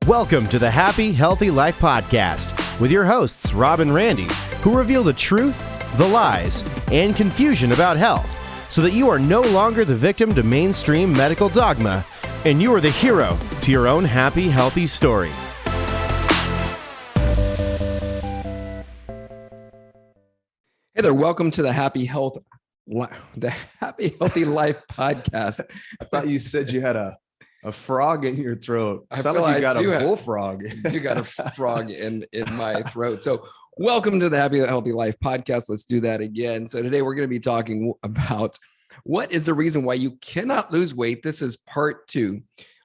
Welcome to the Happy, Healthy Life Podcast with your hosts, Rob and Randy, who reveal the truth, the lies, and confusion about health so that you are no longer the victim to mainstream medical dogma and you are the hero to your own happy, healthy story. Hey there, welcome to the Happy, Healthy Life Podcast. I thought you said you had a frog in your throat. I Sounded feel like you got I a bullfrog. I do got a frog in my throat. So welcome to the Happy, Healthy Life Podcast. Let's do that again. So today we're going to be talking about what is the reason why you cannot lose weight. This is part 2.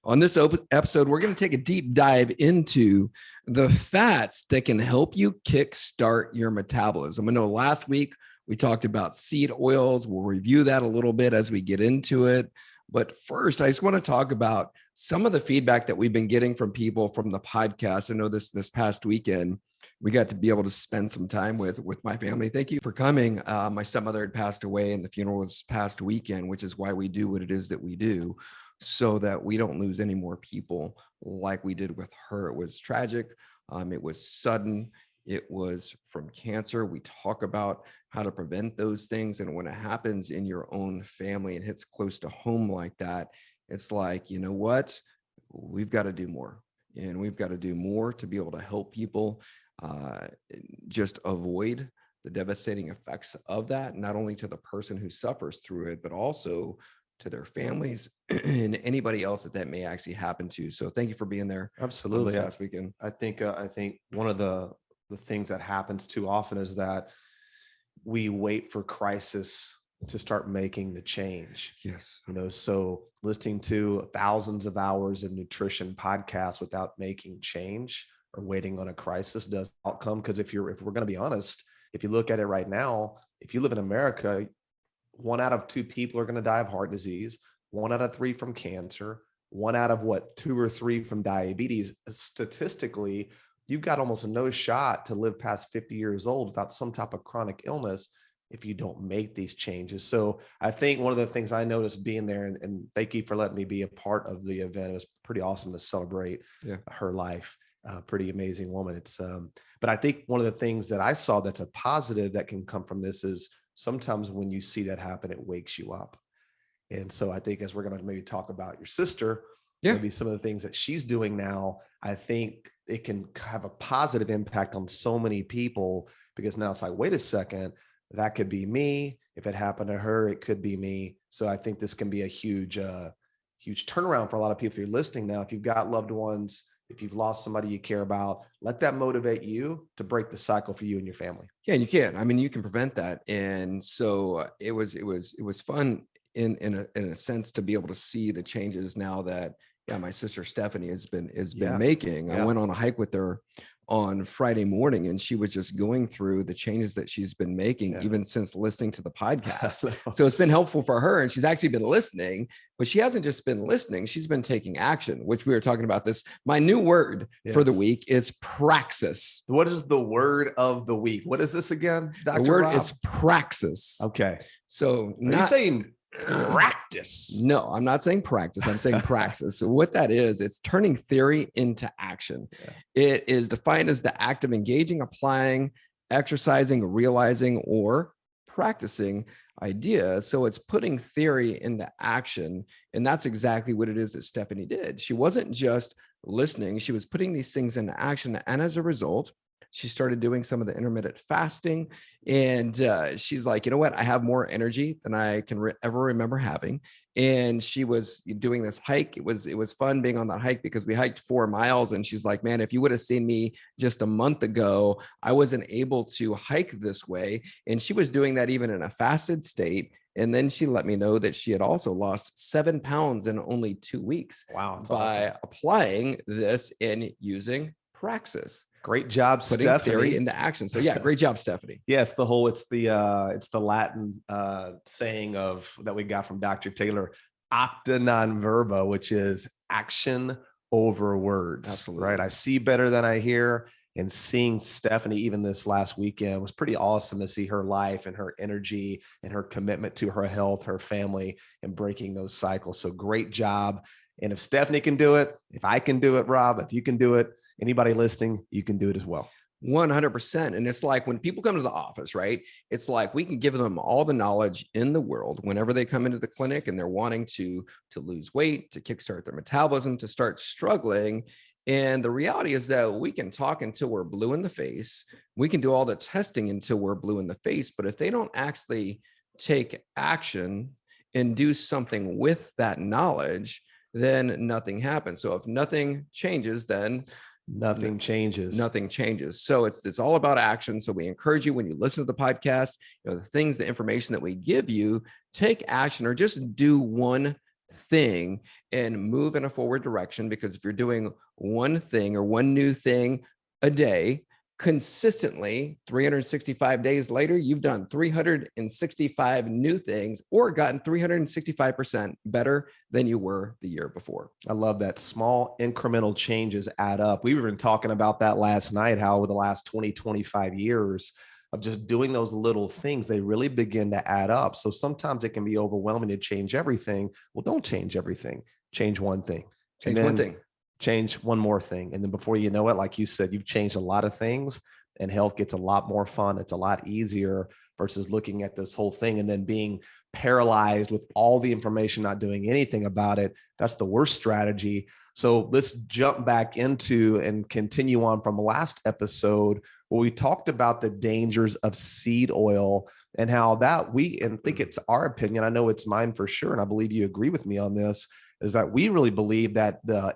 On this episode, we're going to take a deep dive into the fats that can help you kickstart your metabolism. I know last week we talked about seed oils. We'll review that a little bit as we get into it. But first, I just want to talk about some of the feedback that we've been getting from people from the podcast. I know this past weekend, we got to be able to spend some time with my family. Thank you for coming. My stepmother had passed away and the funeral was past weekend, which is why we do what it is that we do, so that we don't lose any more people like we did with her. It was tragic. It was sudden. It was from cancer. We talk about how to prevent those things. And when it happens in your own family and hits close to home like that, it's like, you know what? We've got to do more. And we've got to do more to be able to help people just avoid the devastating effects of that, not only to the person who suffers through it, but also to their families and anybody else that may actually happen to. So thank you for being there. Absolutely. Last weekend. I think one of the things that happens too often is that we wait for crisis to start making the change. Yes. So listening to thousands of hours of nutrition podcasts without making change or waiting on a crisis does outcome. Because if we're going to be honest, if you look at it right now, if you live in America, 1 out of 2 people are going to die of heart disease, 1 out of 3 from cancer, 1 out of 2 or 3 from diabetes. Statistically, you've got almost no shot to live past 50 years old without some type of chronic illness if you don't make these changes. So I think one of the things I noticed being there, and thank you for letting me be a part of the event. It was pretty awesome to celebrate her life. Pretty amazing woman. But I think one of the things that I saw that's a positive that can come from this is sometimes when you see that happen, it wakes you up. And so I think as we're going to maybe talk about your sister, maybe some of the things that she's doing now, I think it can have a positive impact on so many people, because now it's like, wait a second, that could be me. If it happened to her, it could be me. So I think this can be a huge turnaround for a lot of people. If you're listening now, if you've got loved ones, if you've lost somebody you care about, let that motivate you to break the cycle for you and your family. Yeah, and you can. I mean, you can prevent that. And so it was fun in a sense to be able to see the changes now that my sister Stephanie has been making. Yeah. I went on a hike with her on Friday morning, and she was just going through the changes that she's been making even since listening to the podcast. So it's been helpful for her, and she's actually been listening, but she hasn't just been listening. She's been taking action, which we were talking about this. My new word for the week is praxis. What is the word of the week? What is this again, Dr. The word Rob? is praxis. Okay. So are you saying practice? No, I'm not saying practice. I'm saying praxis. So what that is, it's turning theory into action. It is defined as the act of engaging, applying, exercising, realizing, or practicing ideas. So it's putting theory into action. And that's exactly what it is that Stephanie did. She wasn't just listening. She was putting these things into action. And as a result, she started doing some of the intermittent fasting, and she's like, you know what? I have more energy than I can ever remember having. And she was doing this hike. It was fun being on that hike because we hiked 4 miles, and she's like, man, if you would have seen me just a month ago, I wasn't able to hike this way. And she was doing that even in a fasted state. And then she let me know that she had also lost 7 pounds in only 2 weeks. Wow. By applying this and using praxis. Great job, putting Stephanie. Theory into action. So great job, Stephanie. Yes, it's the Latin saying that we got from Dr. Taylor, acta non verba, which is action over words. Absolutely. Right. I see better than I hear. And seeing Stephanie even this last weekend was pretty awesome to see her life and her energy and her commitment to her health, her family, and breaking those cycles. So great job. And if Stephanie can do it, if I can do it, Rob, if you can do it, anybody listening, you can do it as well. 100%. And it's like when people come to the office, right? It's like we can give them all the knowledge in the world whenever they come into the clinic and they're wanting to lose weight, to kickstart their metabolism, to start struggling. And the reality is that we can talk until we're blue in the face. We can do all the testing until we're blue in the face. But if they don't actually take action and do something with that knowledge, then nothing happens. So if nothing changes, then nothing changes. Nothing changes. So it's all about action. So we encourage you when you listen to the podcast, the information that we give you, take action or just do one thing and move in a forward direction. Because if you're doing one thing or one new thing a day, consistently 365 days later, you've done 365 new things or gotten 365% better than you were the year before. I love that. Small incremental changes add up. We were even talking about that last night, how over the last 20, 25 years of just doing those little things, they really begin to add up. So sometimes it can be overwhelming to change everything. Well, don't change everything. Change one thing. Change one thing. Change one more thing. And then before you know it, like you said, you've changed a lot of things and health gets a lot more fun. It's a lot easier versus looking at this whole thing and then being paralyzed with all the information, not doing anything about it. That's the worst strategy. So let's jump back into and continue on from last episode where we talked about the dangers of seed oil and how that and think it's our opinion. I know it's mine for sure. And I believe you agree with me on this, is that we really believe that the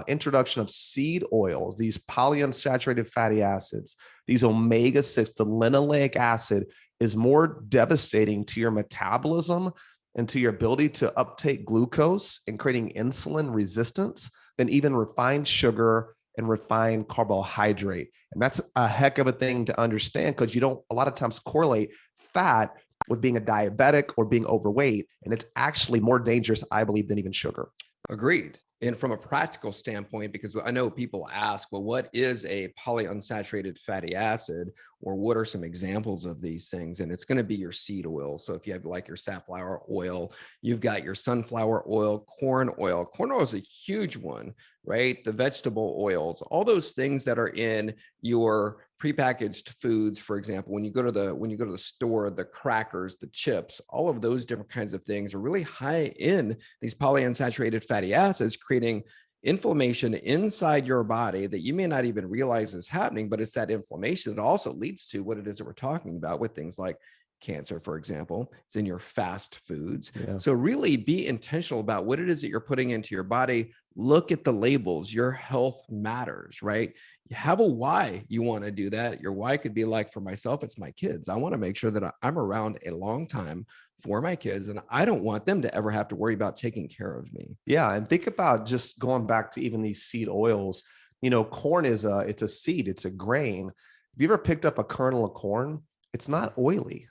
introduction of seed oils, these polyunsaturated fatty acids, these omega-6, the linoleic acid is more devastating to your metabolism and to your ability to uptake glucose and creating insulin resistance than even refined sugar and refined carbohydrate. And that's a heck of a thing to understand because you don't a lot of times correlate fat with being a diabetic or being overweight. And it's actually more dangerous, I believe, than even sugar. Agreed. And from a practical standpoint, because I know people ask, well, what is a polyunsaturated fatty acid? Or what are some examples of these things? And it's going to be your seed oil. So if you have like your safflower oil, you've got your sunflower oil, corn oil. Corn oil is a huge one, right? The vegetable oils, all those things that are in your prepackaged foods, for example, when you go to the store, the crackers, the chips, all of those different kinds of things are really high in these polyunsaturated fatty acids, creating inflammation inside your body that you may not even realize is happening, but it's that inflammation that also leads to what it is that we're talking about with things like cancer, for example. It's in your fast foods. Yeah. So really be intentional about what it is that you're putting into your body. Look at the labels. Your health matters, right? You have a why you want to do that. Your why could be like, for myself, it's my kids. I want to make sure that I'm around a long time for my kids, and I don't want them to ever have to worry about taking care of me. Yeah. And think about just going back to even these seed oils. Corn it's a seed, it's a grain. Have you ever picked up a kernel of corn? It's not oily.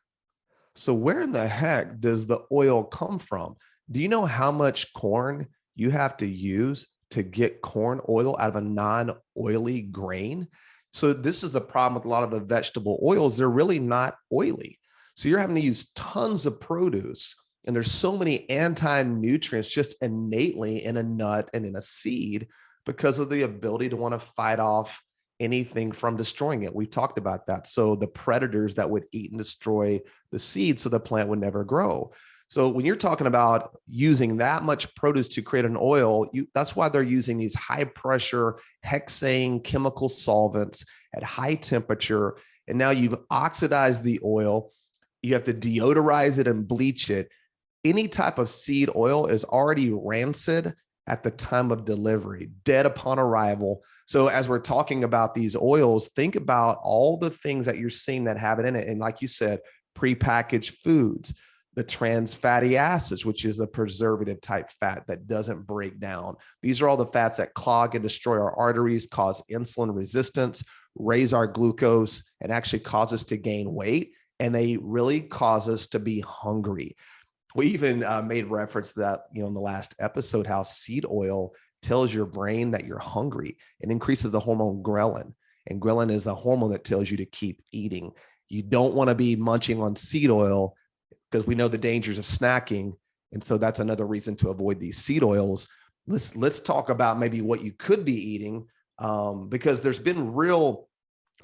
So where in the heck does the oil come from? Do you know how much corn you have to use to get corn oil out of a non-oily grain? So this is the problem with a lot of the vegetable oils. They're really not oily. So you're having to use tons of produce, and there's so many anti-nutrients just innately in a nut and in a seed because of the ability to want to fight off anything from destroying it. We've talked about that. So the predators that would eat and destroy the seed so the plant would never grow. So when you're talking about using that much produce to create an oil, that's why they're using these high pressure hexane chemical solvents at high temperature. And now you've oxidized the oil. You have to deodorize it and bleach it. Any type of seed oil is already rancid at the time of delivery, dead upon arrival. So as we're talking about these oils, think about all the things that you're seeing that have it in it. And like you said, prepackaged foods, the trans fatty acids, which is a preservative type fat that doesn't break down. These are all the fats that clog and destroy our arteries, cause insulin resistance, raise our glucose, and actually cause us to gain weight. And they really cause us to be hungry. We even made reference to that, in the last episode, how seed oil tells your brain that you're hungry. It increases the hormone ghrelin. And ghrelin is the hormone that tells you to keep eating. You don't want to be munching on seed oil because we know the dangers of snacking. And so that's another reason to avoid these seed oils. let's talk about maybe what you could be eating, because there's been real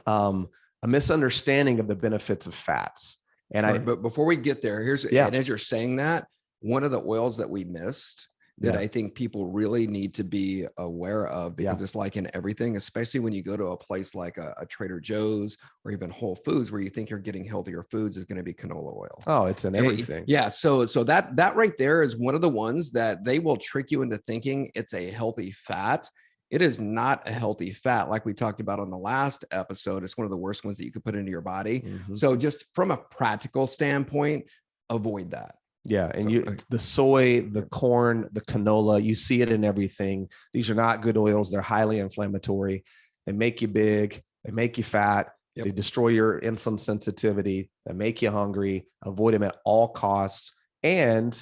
a misunderstanding of the benefits of fats. And but before we get there, and as you're saying that, one of the oils that we missed that I think people really need to be aware of, because it's like in everything, especially when you go to a place like a Trader Joe's or even Whole Foods, where you think you're getting healthier foods, is going to be canola oil. Oh, it's in everything. So that right there is one of the ones that they will trick you into thinking it's a healthy fat. It is not a healthy fat. Like we talked about on the last episode, it's one of the worst ones that you could put into your body. Mm-hmm. So just from a practical standpoint, avoid that. Yeah. And the soy, the corn, the canola, you see it in everything. These are not good oils. They're highly inflammatory. They make you big. They make you fat. Yep. They destroy your insulin sensitivity. They make you hungry. Avoid them at all costs. And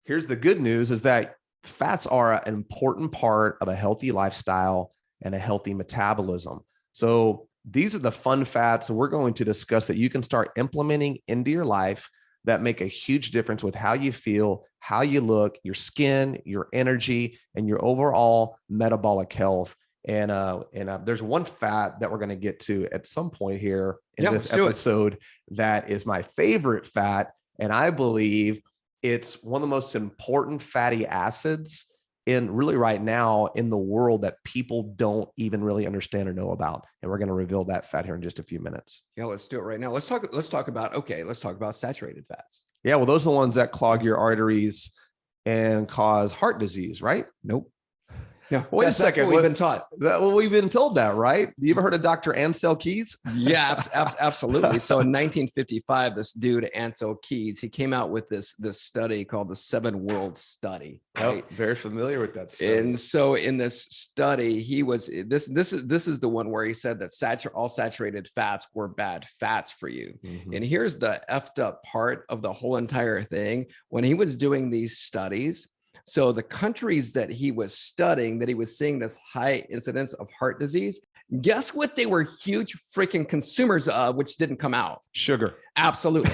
here's the good news is that fats are an important part of a healthy lifestyle and a healthy metabolism. So these are the fun fats we're going to discuss that you can start implementing into your life that make a huge difference with how you feel, how you look, your skin, your energy, and your overall metabolic health. And there's one fat that we're going to get to at some point here in this episode that is my favorite fat. And I believe it's one of the most important fatty acids in really right now in the world that people don't even really understand or know about. And we're going to reveal that fat here in just a few minutes. Yeah, let's do it right now. Let's talk about saturated fats. Yeah, well, those are the ones that clog your arteries and cause heart disease, right? Nope. No, wait a second. We've been taught. We've been told that, right? You ever heard of Dr. Ancel Keys? Yeah, absolutely. So in 1955, this dude Ancel Keys, he came out with this study called the 7 World Study. Right? Oh, very familiar with that study. And so in this study, he was this is the one where he said that all saturated fats were bad fats for you. Mm-hmm. And here's the effed up part of the whole entire thing. When he was doing these studies, so the countries that he was studying, that he was seeing this high incidence of heart disease, guess what they were huge freaking consumers of, which didn't come out? Sugar. Absolutely.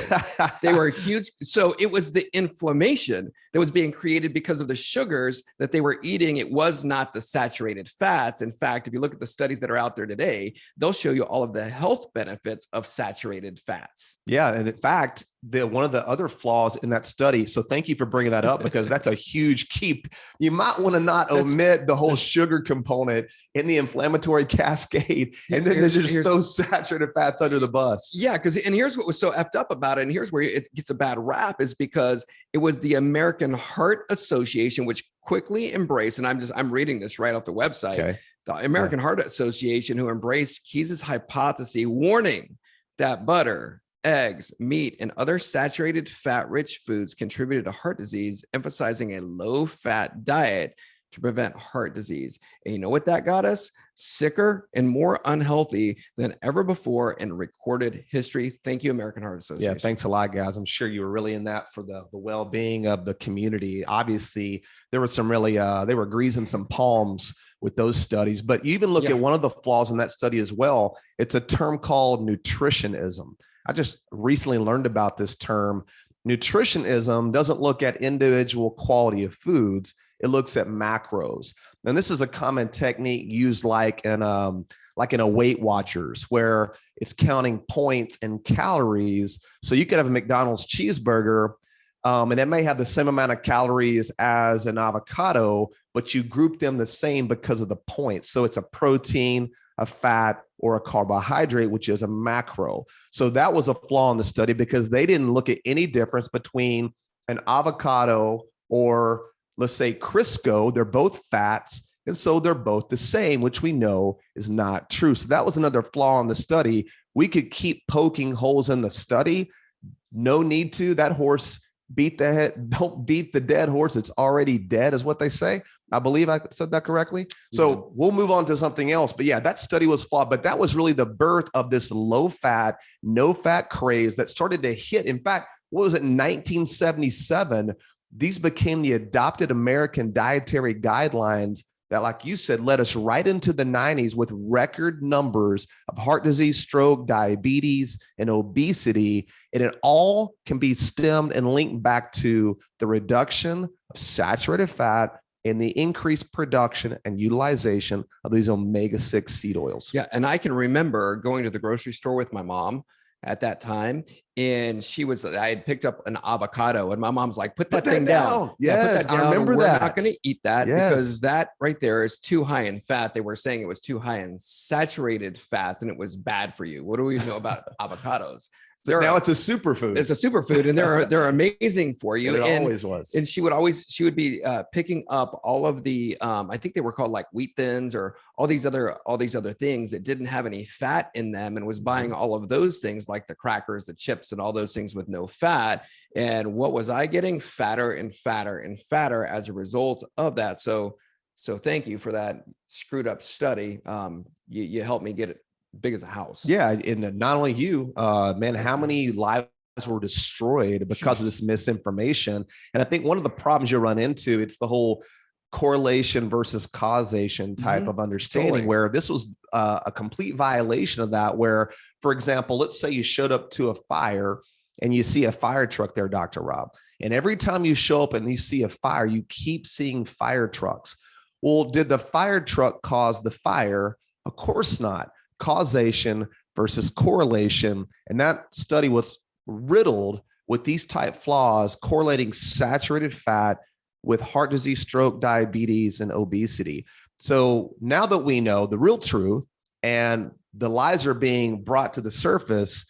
They were huge. So it was the inflammation that was being created because of the sugars that they were eating. It was not the saturated fats. In fact, if you look at the studies that are out there today, they'll show you all of the health benefits of saturated fats. Yeah. And in fact, one of the other flaws in that study. So thank you for bringing that up, because that's a huge keep. You might want to not omit the whole sugar component in the inflammatory cascade, and then there's just those saturated fats under the bus. Yeah, and here's what was so effed up about it, and here's where it gets a bad rap, is because it was the American Heart Association which quickly embraced, and I'm reading this right off the website. Okay. The American Heart Association, who embraced Keyes' hypothesis, warning that butter, eggs, meat, and other saturated fat-rich foods contributed to heart disease, emphasizing a low-fat diet to prevent heart disease. And you know what that got us? Sicker and more unhealthy than ever before in recorded history. Thank you, American Heart Association. Yeah, thanks a lot, guys. I'm sure you were really in that for the well-being of the community. Obviously, there was some really, they were greasing some palms with those studies. But you even look at one of the flaws in that study as well. It's a term called nutritionism. I just recently learned about this term. Nutritionism doesn't look at individual quality of foods. It looks at macros. And this is a common technique used like in a Weight Watchers, where it's counting points and calories. So you could have a McDonald's cheeseburger, and it may have the same amount of calories as an avocado, but you group them the same because of the points. So it's a protein, a fat, or a carbohydrate, which is a macro. So that was a flaw in the study, because they didn't look at any difference between an avocado or, let's say, Crisco. They're both fats, and so they're both the same, which we know is not true. So that was another flaw in the study. We could keep poking holes in the study. No need to. That horse don't beat the dead horse. It's already dead, is what they say. I believe I said that correctly. So we'll move on to something else. But yeah, that study was flawed. But that was really the birth of this low fat, no fat craze that started to hit. In fact, what was it, 1977? These became the adopted American dietary guidelines that, like you said, led us right into the 90s with record numbers of heart disease, stroke, diabetes, and obesity. And it all can be stemmed and linked back to the reduction of saturated fat in the increased production and utilization of these omega-6 seed oils. Yeah. And I can remember going to the grocery store with my mom at that time. And I had picked up an avocado and my mom's like, put that thing down. Yes, put that down. I remember We're that. not going to eat that Yes. because that right there is too high in fat. They were saying it was too high in saturated fats and it was bad for you. What do we know about avocados? Now it's a superfood. It's a superfood, and they're amazing for you. And it always was. And she would be picking up all of the I think they were called like wheat thins or all these other things that didn't have any fat in them, and was buying all of those things like the crackers, the chips, and all those things with no fat. And what was I getting? Fatter and fatter and fatter as a result of that. So thank you for that screwed up study. You helped me get it big as a house. Yeah. And not only you, man, how many lives were destroyed because of this misinformation? And I think one of the problems you run into, it's the whole correlation versus causation type of understanding, Totally. where this was a complete violation of that, where, for example, let's say you showed up to a fire and you see a fire truck there, Dr. Rob, and every time you show up and you see a fire, you keep seeing fire trucks. Well, did the fire truck cause the fire? Of course not. Causation versus correlation. And that study was riddled with these type flaws, correlating saturated fat with heart disease, stroke, diabetes, and obesity. So now that we know the real truth and the lies are being brought to the surface,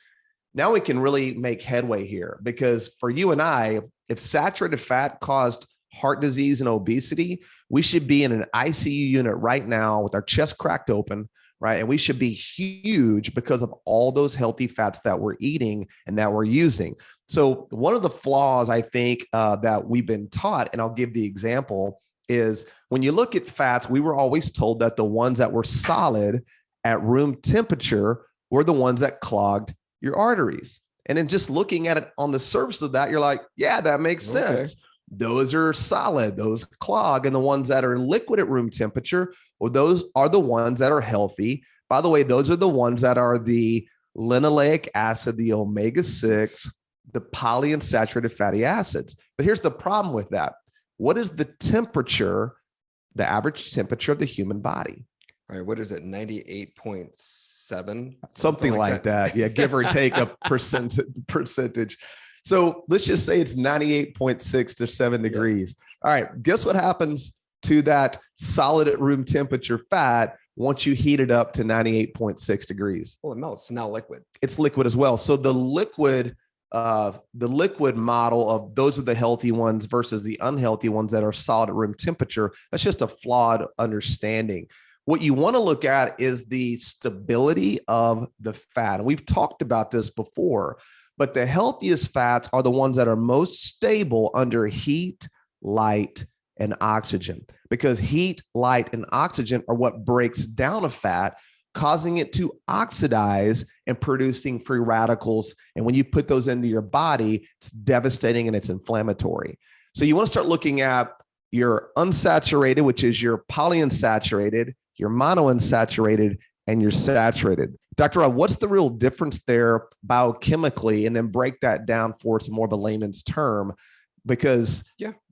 now we can really make headway here. Because for you and I, if saturated fat caused heart disease and obesity, we should be in an ICU unit right now with our chest cracked open, right? And we should be huge because of all those healthy fats that we're eating and that we're using. So one of the flaws I think that we've been taught, and I'll give the example, is when you look at fats, we were always told that the ones that were solid at room temperature were the ones that clogged your arteries. And then just looking at it on the surface of that, you're like, yeah, that makes sense. Those are solid, those clog. And the ones that are liquid at room temperature, well, those are the ones that are healthy. By the way, those are the ones that are the linoleic acid, the omega-6, the polyunsaturated fatty acids. But here's the problem with that. What is the temperature, the average temperature of the human body? All right. What is it? 98.7? Something like that. Yeah. Give or take a percentage. So let's just say it's 98.6 to 7 degrees. All right. Guess what happens to that solid at room temperature fat once you heat it up to 98.6 degrees? Well, it melts. It's now liquid. It's liquid as well. So the liquid model of those are the healthy ones versus the unhealthy ones that are solid at room temperature. That's just a flawed understanding. What you want to look at is the stability of the fat. And we've talked about this before, but the healthiest fats are the ones that are most stable under heat, light, and oxygen, because heat, light, and oxygen are what breaks down a fat, causing it to oxidize and producing free radicals. And when you put those into your body, it's devastating and it's inflammatory. So you want to start looking at your unsaturated, which is your polyunsaturated, your monounsaturated, and your saturated. Dr. Rob, what's the real difference there biochemically? And then break that down for us in more of a layman's term, because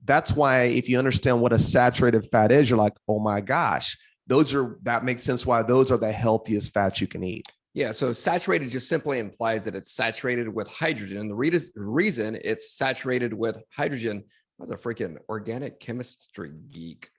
that's why if you understand what a saturated fat is, you're like, oh my gosh, that makes sense why those are the healthiest fats you can eat. Yeah. So saturated just simply implies that it's saturated with hydrogen. And the reason it's saturated with hydrogen, I was a freaking organic chemistry geek.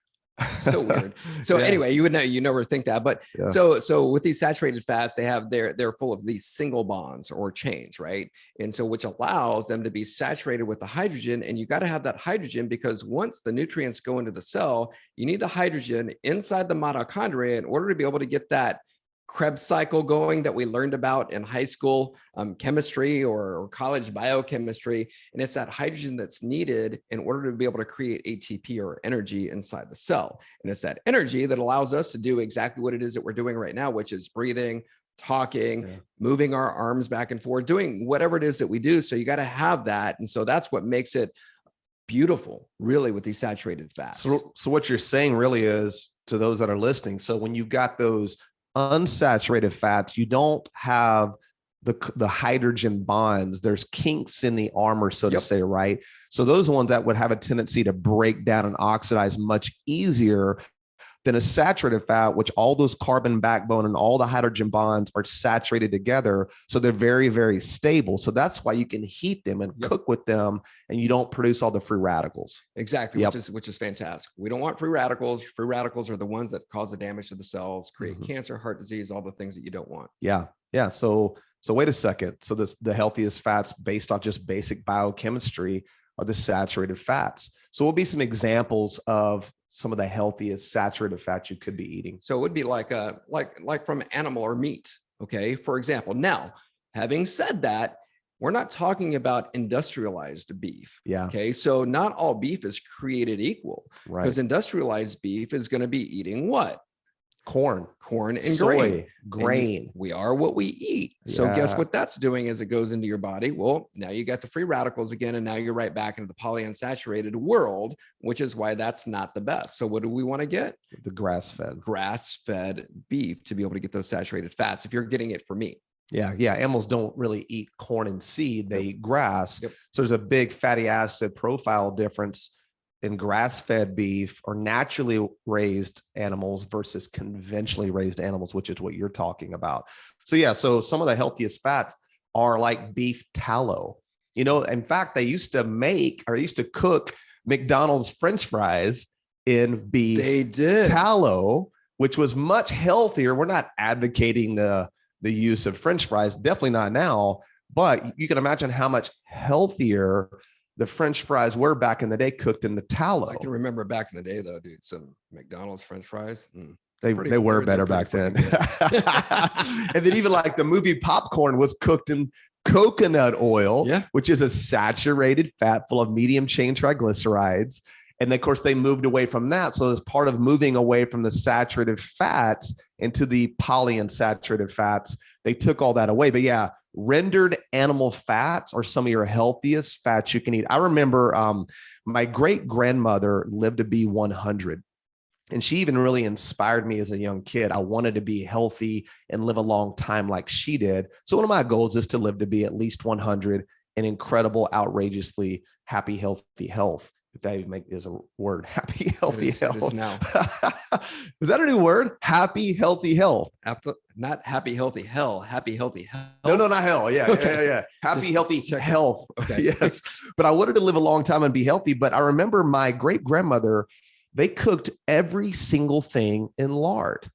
So weird. So anyway, you never think that, but so with these saturated fats, they're full of these single bonds or chains, right? And so which allows them to be saturated with the hydrogen, and you got to have that hydrogen because once the nutrients go into the cell, you need the hydrogen inside the mitochondria in order to be able to get that Krebs cycle going that we learned about in high school chemistry or college biochemistry. And it's that hydrogen that's needed in order to be able to create ATP or energy inside the cell. And it's that energy that allows us to do exactly what it is that we're doing right now, which is breathing, talking, moving our arms back and forth, doing whatever it is that we do. So you got to have that. And so that's what makes it beautiful, really, with these saturated fats. So what you're saying really is, to those that are listening, so when you've got those unsaturated fats, you don't have the hydrogen bonds. There's kinks in the armor, so to say, right? So those are ones that would have a tendency to break down and oxidize much easier than a saturated fat, which all those carbon backbone and all the hydrogen bonds are saturated together. So they're very, very stable. So that's why you can heat them and cook with them, and you don't produce all the free radicals. Exactly, which is fantastic. We don't want free radicals. Free radicals are the ones that cause the damage to the cells, create cancer, heart disease, all the things that you don't want. Yeah. So wait a second. So the healthiest fats based off just basic biochemistry are the saturated fats. So what would be some examples of some of the healthiest saturated fats you could be eating? So it would be like from animal or meat. Okay. For example, now, having said that, we're not talking about industrialized beef. Yeah. Okay. So not all beef is created equal, right? Because industrialized beef is going to be eating what? Corn and soy, grain. And we are what we eat. So guess what that's doing as it goes into your body? Well, now you got the free radicals again, and now you're right back into the polyunsaturated world, which is why that's not the best. So what do we want to get? The grass-fed beef to be able to get those saturated fats if you're getting it for meat. Yeah. Animals don't really eat corn and seed. They eat grass. So there's a big fatty acid profile difference in grass-fed beef or naturally raised animals versus conventionally raised animals, which is what you're talking about. So some of the healthiest fats are like beef tallow. In fact, they used to cook McDonald's French fries in beef tallow, which was much healthier. We're not advocating the use of French fries, definitely not now, but you can imagine how much healthier the French fries were back in the day, cooked in the tallow. I can remember back in the day, though, dude, some McDonald's French fries. They were better back then. And then even like the movie popcorn was cooked in coconut oil, which is a saturated fat full of medium chain triglycerides. And of course, they moved away from that. So as part of moving away from the saturated fats into the polyunsaturated fats, they took all that away. But rendered animal fats are some of your healthiest fats you can eat. I remember my great grandmother lived to be 100. And she even really inspired me as a young kid. I wanted to be healthy and live a long time like she did. So one of my goals is to live to be at least 100 and incredible, outrageously happy, healthy health. If that even is a word, happy, healthy health. It is now. Is that a new word? Happy, healthy health. Not happy, healthy hell. Happy, healthy health. No, not hell. Yeah, okay. Yeah. Happy, healthy health. Okay. Yes. But I wanted to live a long time and be healthy. But I remember my great grandmother, they cooked every single thing in lard.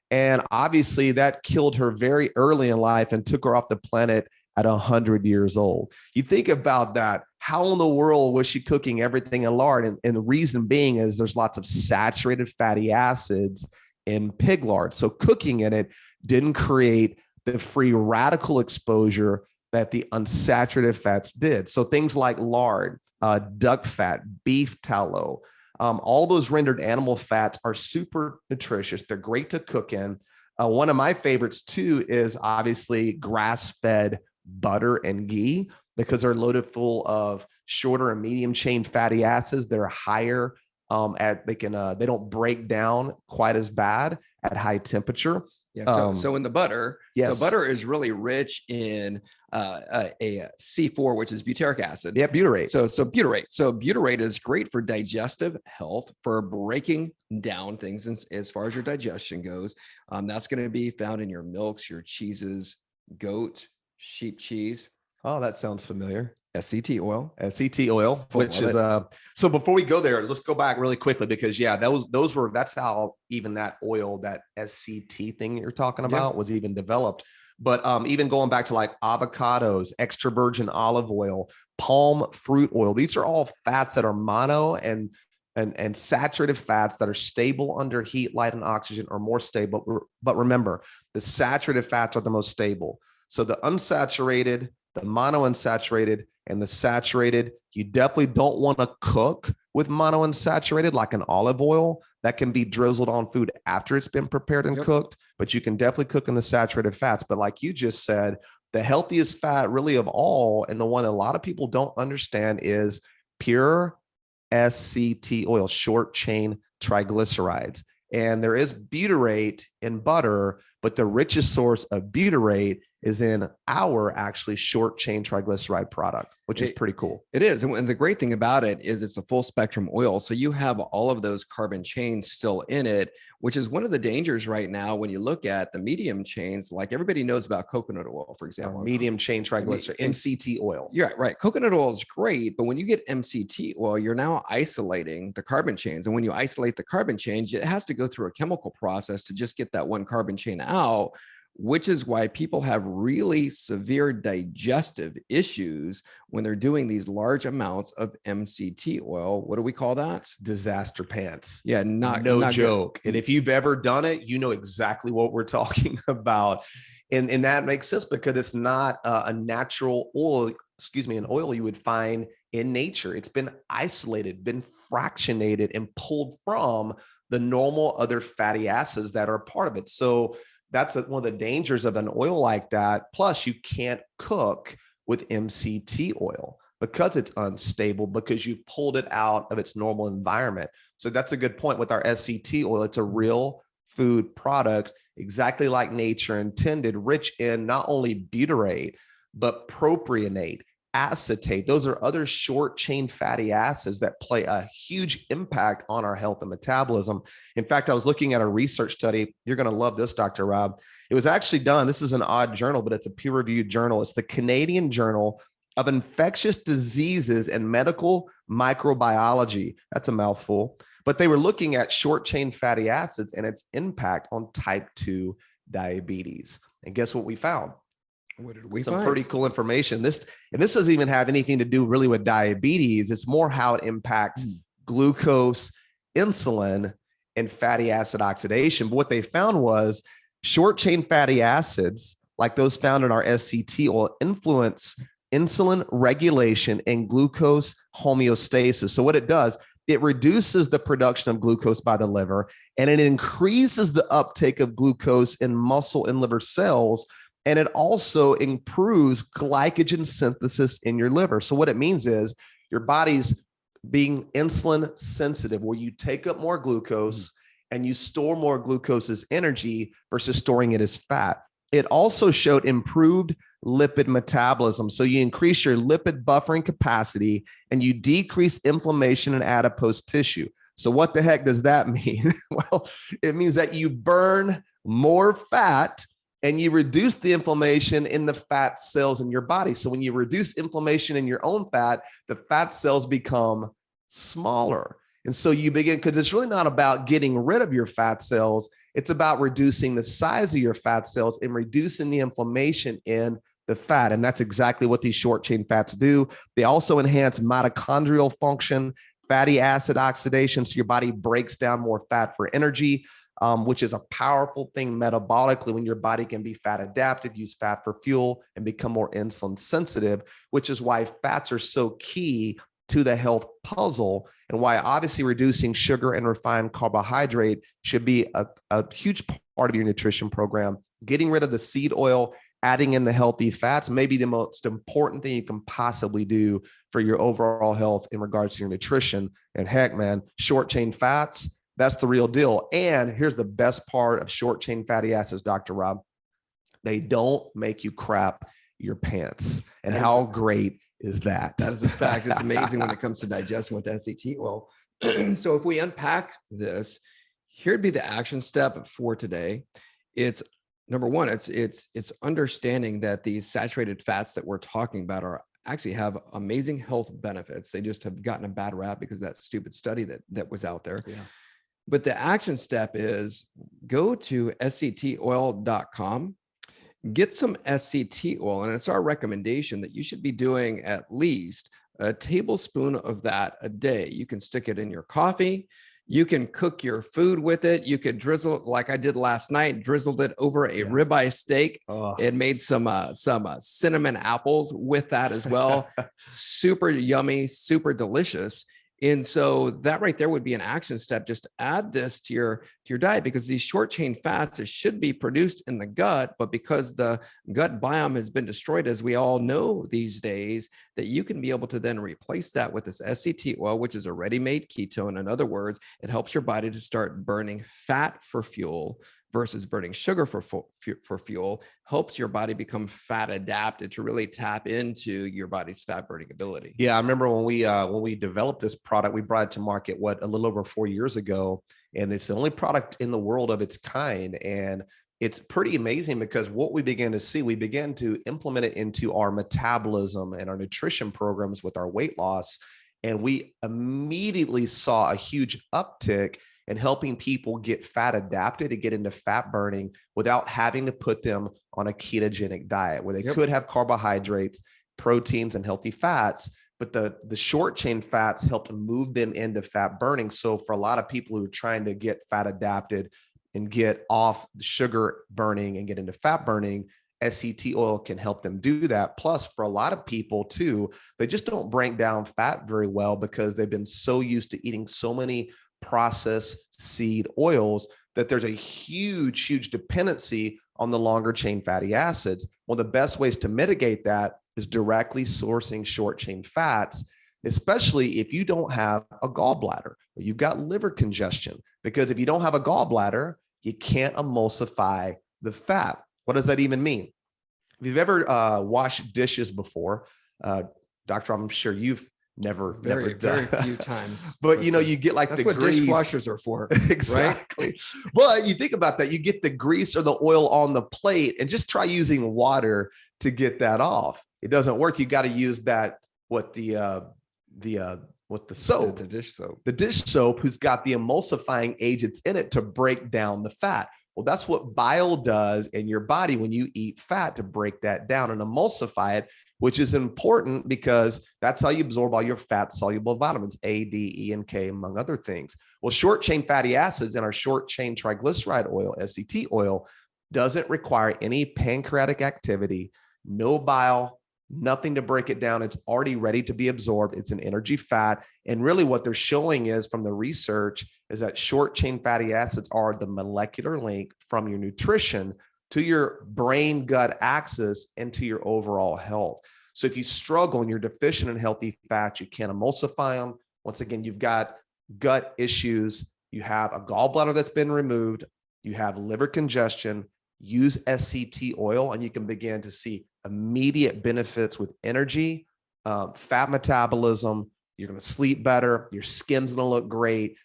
And obviously that killed her very early in life and took her off the planet at 100 years old. You think about that. How in the world was she cooking everything in lard? And the reason being is there's lots of saturated fatty acids in pig lard. So cooking in it didn't create the free radical exposure that the unsaturated fats did. So things like lard, duck fat, beef tallow, all those rendered animal fats are super nutritious. They're great to cook in. One of my favorites too is obviously grass-fed butter and ghee, because they're loaded full of shorter and medium chain fatty acids. They're higher they don't break down quite as bad at high temperature. So in the butter, so butter is really rich in a C4, which is butyric acid. Yeah, butyrate. So butyrate. So butyrate is great for digestive health, for breaking down things as far as your digestion goes. That's going to be found in your milks, your cheeses, goat, sheep cheese. Oh, that sounds familiar. SCT oil, which is so before we go there, let's go back really quickly, because that's how even that oil, that SCT thing you're talking about was even developed. But even going back to like avocados, extra virgin olive oil, palm fruit oil, these are all fats that are mono and saturated fats that are stable under heat, light, and oxygen, or more stable. But remember, the saturated fats are the most stable. So the unsaturated, the monounsaturated, and the saturated, you definitely don't want to cook with monounsaturated, like an olive oil that can be drizzled on food after it's been prepared and cooked, but you can definitely cook in the saturated fats. But like you just said, the healthiest fat really of all, and the one a lot of people don't understand, is pure SCT oil, short chain triglycerides. And there is butyrate in butter, but the richest source of butyrate is in our actually short chain triglyceride product, which is pretty cool. It is. And the great thing about it is it's a full spectrum oil. So you have all of those carbon chains still in it, which is one of the dangers right now when you look at the medium chains. Like everybody knows about coconut oil, for example. Medium chain triglyceride, MCT oil. Yeah, right. Coconut oil is great, but when you get MCT oil, you're now isolating the carbon chains. And when you isolate the carbon chains, it has to go through a chemical process to just get that one carbon chain out, which is why people have really severe digestive issues when they're doing these large amounts of MCT oil. What do we call that? Disaster pants. Yeah, no not joke. Good. And if you've ever done it, you know exactly what we're talking about. And that makes sense because it's not a natural oil, an oil you would find in nature. It's been isolated, been fractionated, and pulled from the normal other fatty acids that are a part of it. So that's one of the dangers of an oil like that. Plus, you can't cook with MCT oil because it's unstable, because you pulled it out of its normal environment. So that's a good point with our SCT oil. It's a real food product, exactly like nature intended, rich in not only butyrate, but propionate, acetate. Those are other short chain fatty acids that play a huge impact on our health and metabolism. In fact, I was looking at a research study. You're going to love this, Dr. Rob. It was actually done. This is an odd journal, but it's a peer-reviewed journal. It's the Canadian Journal of Infectious Diseases and Medical Microbiology. That's a mouthful. But they were looking at short chain fatty acids and its impact on type 2 diabetes. And guess what we found? What did we Some find? pretty cool information. This doesn't even have anything to do really with diabetes. It's more how it impacts glucose, insulin, and fatty acid oxidation. But what they found was short chain fatty acids, like those found in our SCT oil, influence insulin regulation and glucose homeostasis. So what it does, it reduces the production of glucose by the liver, and it increases the uptake of glucose in muscle and liver cells. And it also improves glycogen synthesis in your liver. So what it means is your body's being insulin sensitive, where you take up more glucose and you store more glucose as energy versus storing it as fat. It also showed improved lipid metabolism. So you increase your lipid buffering capacity and you decrease inflammation in adipose tissue. So what the heck does that mean? Well, it means that you burn more fat and you reduce the inflammation in the fat cells in your body. So when you reduce inflammation in your own fat, the fat cells become smaller. And so you begin, because it's really not about getting rid of your fat cells. It's about reducing the size of your fat cells and reducing the inflammation in the fat. And that's exactly what these short chain fats do. They also enhance mitochondrial function, fatty acid oxidation. So your body breaks down more fat for energy. Which is a powerful thing metabolically when your body can be fat adapted, use fat for fuel, and become more insulin sensitive, which is why fats are so key to the health puzzle, and why obviously reducing sugar and refined carbohydrate should be a huge part of your nutrition program. Getting rid of the seed oil, adding in the healthy fats may be the most important thing you can possibly do for your overall health in regards to your nutrition. And heck, man, short chain fats, that's the real deal. And here's the best part of short chain fatty acids, Dr. Rob. They don't make you crap your pants. And how great is that? That is a fact. It's amazing when it comes to digestion with SCT oil. So if we unpack this, here'd be the action step for today. It's number one, it's understanding that these saturated fats that we're talking about are actually have amazing health benefits. They just have gotten a bad rap because of that stupid study that was out there. Yeah. But the action step is go to sctoil.com, get some SCT oil. And it's our recommendation that you should be doing at least a tablespoon of that a day. You can stick it in your coffee. You can cook your food with it. You could drizzle it like I did last night, drizzled it over a ribeye steak. It made some cinnamon apples with that as well. Super yummy, super delicious. And so that right there would be an action step. Just add this to your diet, because these short chain fats, it should be produced in the gut, but because the gut biome has been destroyed, as we all know these days, that you can be able to then replace that with this SCT oil, which is a ready-made ketone. In other words, it helps your body to start burning fat for fuel versus burning sugar for fuel helps your body become fat adapted to really tap into your body's fat burning ability. Yeah, I remember when we developed this product, we brought it to market a little over 4 years ago, and it's the only product in the world of its kind. And it's pretty amazing because what we began to see, we began to implement it into our metabolism and our nutrition programs with our weight loss. And we immediately saw a huge uptick in helping people get fat adapted to get into fat burning without having to put them on a ketogenic diet where they could have carbohydrates, proteins, and healthy fats, but the short chain fats helped move them into fat burning. So for a lot of people who are trying to get fat adapted and get off the sugar burning and get into fat burning, SCT oil can help them do that. Plus, for a lot of people too, they just don't break down fat very well because they've been so used to eating so many processed seed oils that there's a huge dependency on the longer chain fatty acids. One of the best ways to mitigate that is directly sourcing short chain fats, especially if you don't have a gallbladder or you've got liver congestion. Because if you don't have a gallbladder, you can't emulsify the fat. What does that even mean? If you've ever washed dishes before, Doctor, I'm sure you've never done. Very few times. But you get like that's the what grease. Dishwashers are for. Exactly. Right? But you think about that, you get the grease or the oil on the plate and just try using water to get that off. It doesn't work. You got to use that the soap, the dish soap, who's got the emulsifying agents in it to break down the fat. Well, that's what bile does in your body when you eat fat, to break that down and emulsify it, which is important because that's how you absorb all your fat soluble vitamins, A, D, E, and K, among other things. Well, short chain fatty acids and our short chain triglyceride oil, SCT oil, doesn't require any pancreatic activity, no bile, nothing to break it down. It's already ready to be absorbed. It's an energy fat. And really what they're showing is from the research is that short chain fatty acids are the molecular link from your nutrition to your brain gut axis and to your overall health. So if you struggle and you're deficient in healthy fats, you can't emulsify them. Once again, you've got gut issues, you have a gallbladder that's been removed, you have liver congestion, use SCT oil, and you can begin to see immediate benefits with energy, fat metabolism. You're going to sleep better. Your skin's going to look great.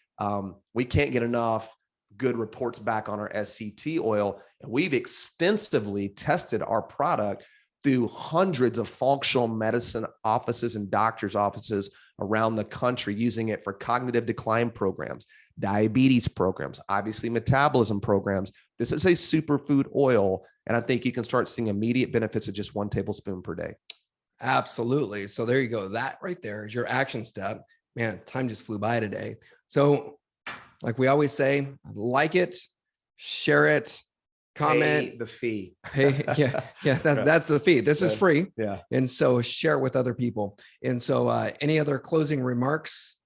We can't get enough good reports back on our SCT oil. And we've extensively tested our product through hundreds of functional medicine offices and doctors' offices around the country, using it for cognitive decline programs, diabetes programs, obviously metabolism programs. This is a superfood oil, and I think you can start seeing immediate benefits of just 1 tablespoon per day. Absolutely. So there you go. That right there is your action step. Man, time just flew by today. So like we always say, like it, share it, comment. Pay the fee. That's the fee. This is free. Yeah. And so share it with other people. And so any other closing remarks?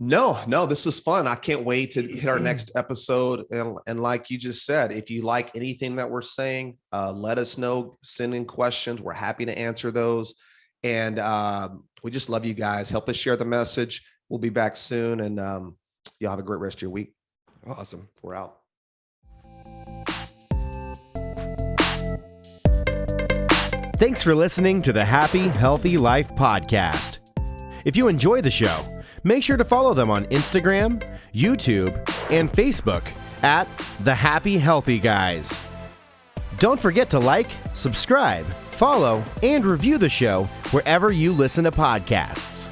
No, this is fun. I can't wait to hit our next episode. And like you just said, if you like anything that we're saying, let us know, send in questions. We're happy to answer those. And we just love you guys. Help us share the message. We'll be back soon. And y'all have a great rest of your week. Awesome. We're out. Thanks for listening to the Happy Healthy Life podcast. If you enjoy the show, make sure to follow them on Instagram, YouTube, and Facebook at The Happy Healthy Guys. Don't forget to like, subscribe, follow, and review the show wherever you listen to podcasts.